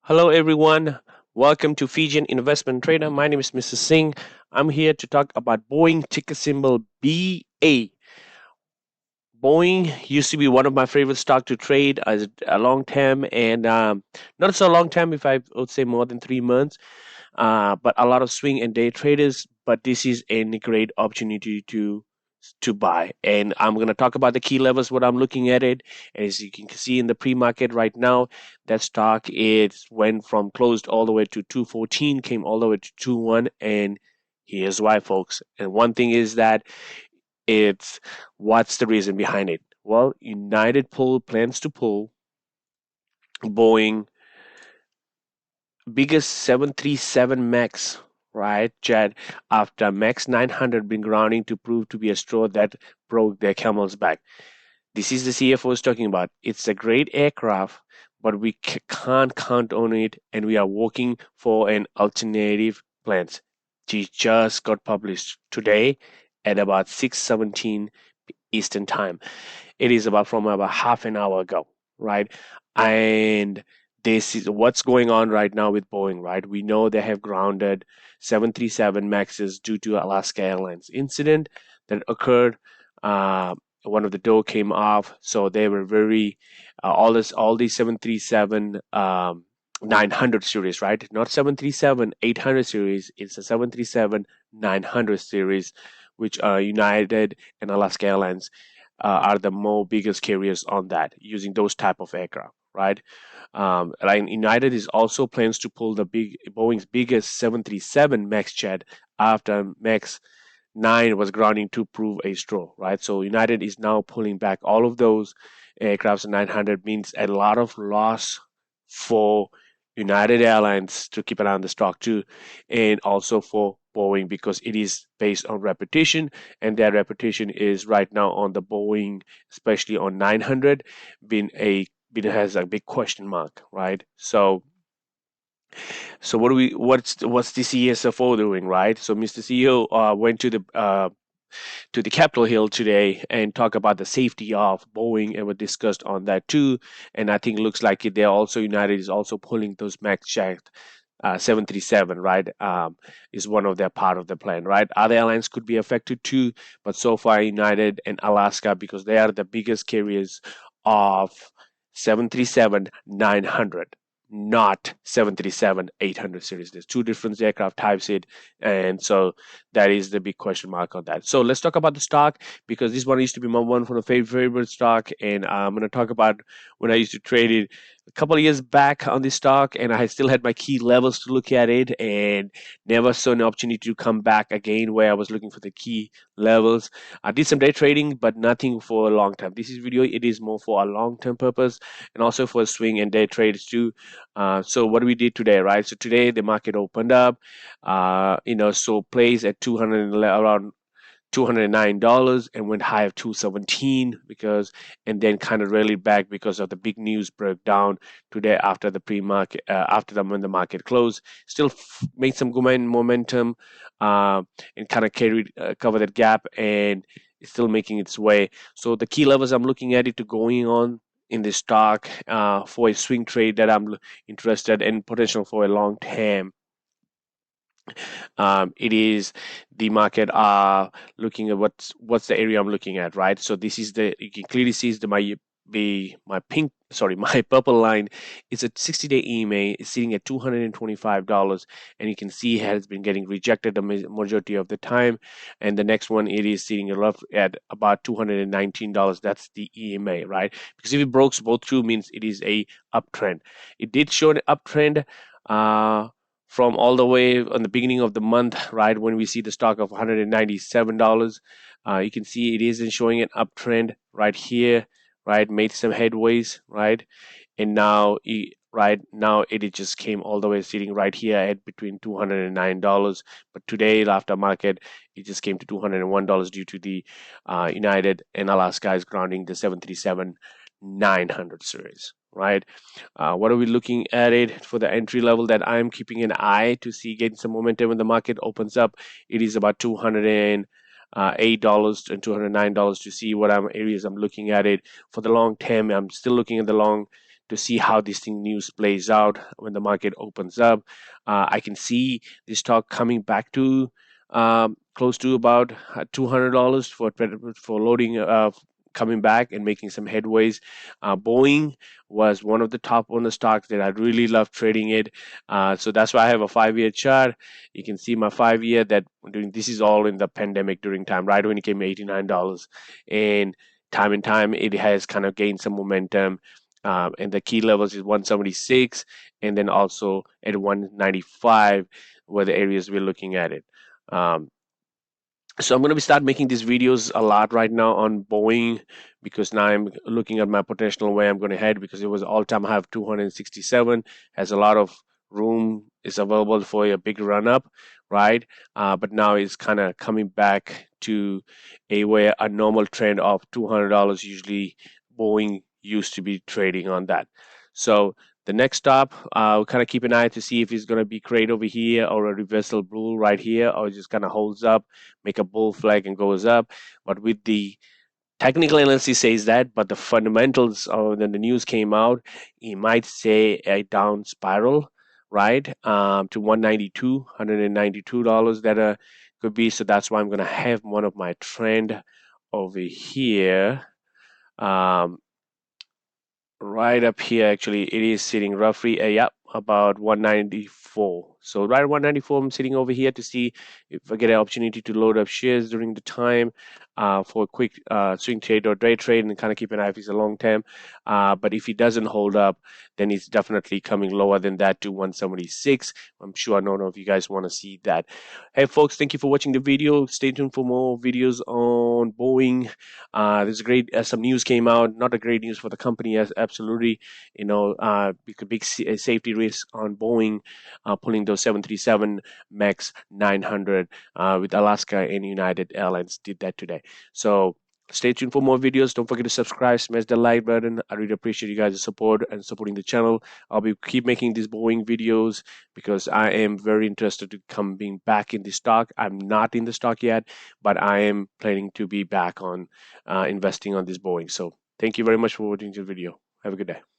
Hello, everyone. Welcome to Fijian Investment Trader. My name is Mr. Singh. I'm here to talk about Boeing ticker symbol BA. Boeing used to be one of my favorite stock to trade as a long term and not so long time, if I would say more than 3 months, but a lot of swing and day traders. But this is a great opportunity to buy. And I'm going to talk about the key levels, what I'm looking at it. And as you can see in the pre-market right now, that stock is went from closed all the way to 214, came all the way to 21. And here's why, folks. And one thing is that it's what's the reason behind it? Well, United plans to pull Boeing biggest 737 Max, right, Chad, after Max 900 been grounding to prove to be a straw that broke their camel's back. This is the CFO is talking about. It's a great aircraft, but we can't count on it, and we are working for an alternative plans. It just got published today at about 6:17 Eastern Time. It is about from about half an hour ago, right? And this is what's going on right now with Boeing, right? We know they have grounded 737 Maxes due to Alaska Airlines incident that occurred. One of the door came off, so they were very all these 737 900 series, right? Not 737 800 series. It's a 737 900 series, which United and Alaska Airlines are the more biggest carriers on that using those type of aircraft, right? Like United is also plans to pull the big Boeing's biggest 737 Max jet after Max 9 was grounding to prove a straw, right? So United is now pulling back all of those aircrafts. 900 means a lot of loss for United Airlines to keep an eye on the stock too, and also for Boeing because it is based on repetition, and that repetition is right now on the Boeing, especially on 900, been a been has a big question mark, right? So what's the CSFO doing, right? So Mr. CEO went to the Capitol Hill today and talk about the safety of Boeing, and we discussed on that too. And I think it looks like they're also United is also pulling those Max Shaft 737, right? Is one of their part of the plan, right? Other airlines could be affected too, but so far United and Alaska, because they are the biggest carriers of 737 900, not 737 800 series. There's two different aircraft types it, and so that is the big question mark on that. So let's talk about the stock, because this one used to be my one from the favorite stock, and I'm going to talk about when I used to trade it a couple of years back on this stock, and I still had my key levels to look at it, and never saw an opportunity to come back again where I was looking for the key levels. I did some day trading, but nothing for a long time. This is video, it is more for a long term purpose and also for swing and day trades too. So what we did today, right? So today the market opened up, so plays at 200 around $209 and went high of 217 because, and then kind of rallied back because of the big news broke down today after the pre-market, after when the market closed. Still made some good momentum, and kind of cover that gap, and it's still making its way. So the key levels I'm looking at it to going on in this stock for a swing trade that I'm interested in, potential for a long term. It is the market looking at what's the area I'm looking at, right? So this is the, you can clearly see is my pink, sorry, my purple line is a 60-day EMA. It's sitting at $225, and you can see it has been getting rejected the majority of the time. And the next one, it is sitting at about $219. That's the EMA, right? Because if it breaks both through, means it is a uptrend. It did show an uptrend. From all the way on the beginning of the month, right, when we see the stock of $197, you can see it isn't showing an uptrend right here, right, made some headways, right, and now it just came all the way sitting right here at between $209, but today after market it just came to $201 due to the United and Alaska is grounding the 737 900 series, right? What are we looking at it for the entry level that I'm keeping an eye to see getting some momentum when the market opens up? It is about $208 and $209 to see what areas I'm looking at it for the long term. I'm still looking at the long to see how this thing news plays out when the market opens up. I can see this stock coming back to close to about $200 for loading, coming back and making some headways. Boeing was one of the top on the stocks that I really love trading it. So that's why I have a 5-year chart. You can see my 5-year that during this is all in the pandemic during time, right when it came to $89, and time it has kind of gained some momentum. And the key levels is 176, and then also at 195 were the areas we're looking at it. Um, so I'm going to be start making these videos a lot right now on Boeing, because now I'm looking at my potential where I'm going to head, because it was all-time high of 267, has a lot of room, is available for a big run up, right? But now it's kind of coming back to a where a normal trend of $200 usually Boeing used to be trading on that. So the next stop, we'll kind of keep an eye to see if it's going to be create over here or a reversal bull right here, or it just kind of holds up, make a bull flag and goes up. But with the technical analysis says that, but the fundamentals of when the news came out, it might say a down spiral, right? To 192, $192 that could be. So that's why I'm gonna have one of my trend over here. Um, right up here, actually it is sitting roughly yep, about 194. So right at 194, I'm sitting over here to see if I get an opportunity to load up shares during the time, for a quick swing trade or day trade, and kind of keep an eye if it's a long term. But if it doesn't hold up, then it's definitely coming lower than that to 176. I'm sure I don't know if you guys want to see that. Hey folks, thank you for watching the video. Stay tuned for more videos on Boeing. There's great, some news came out, not a great news for the company, as absolutely, big safety risk on Boeing, pulling those 737 Max 900, with Alaska and United Airlines did that today. So stay tuned for more videos. Don't forget to subscribe, smash the like button. I really appreciate you guys' support and supporting the channel. I'll be keep making these Boeing videos because I am very interested to come being back in the stock. I'm not in the stock yet, but I am planning to be back on investing on this Boeing. So thank you very much for watching this video. Have a good day.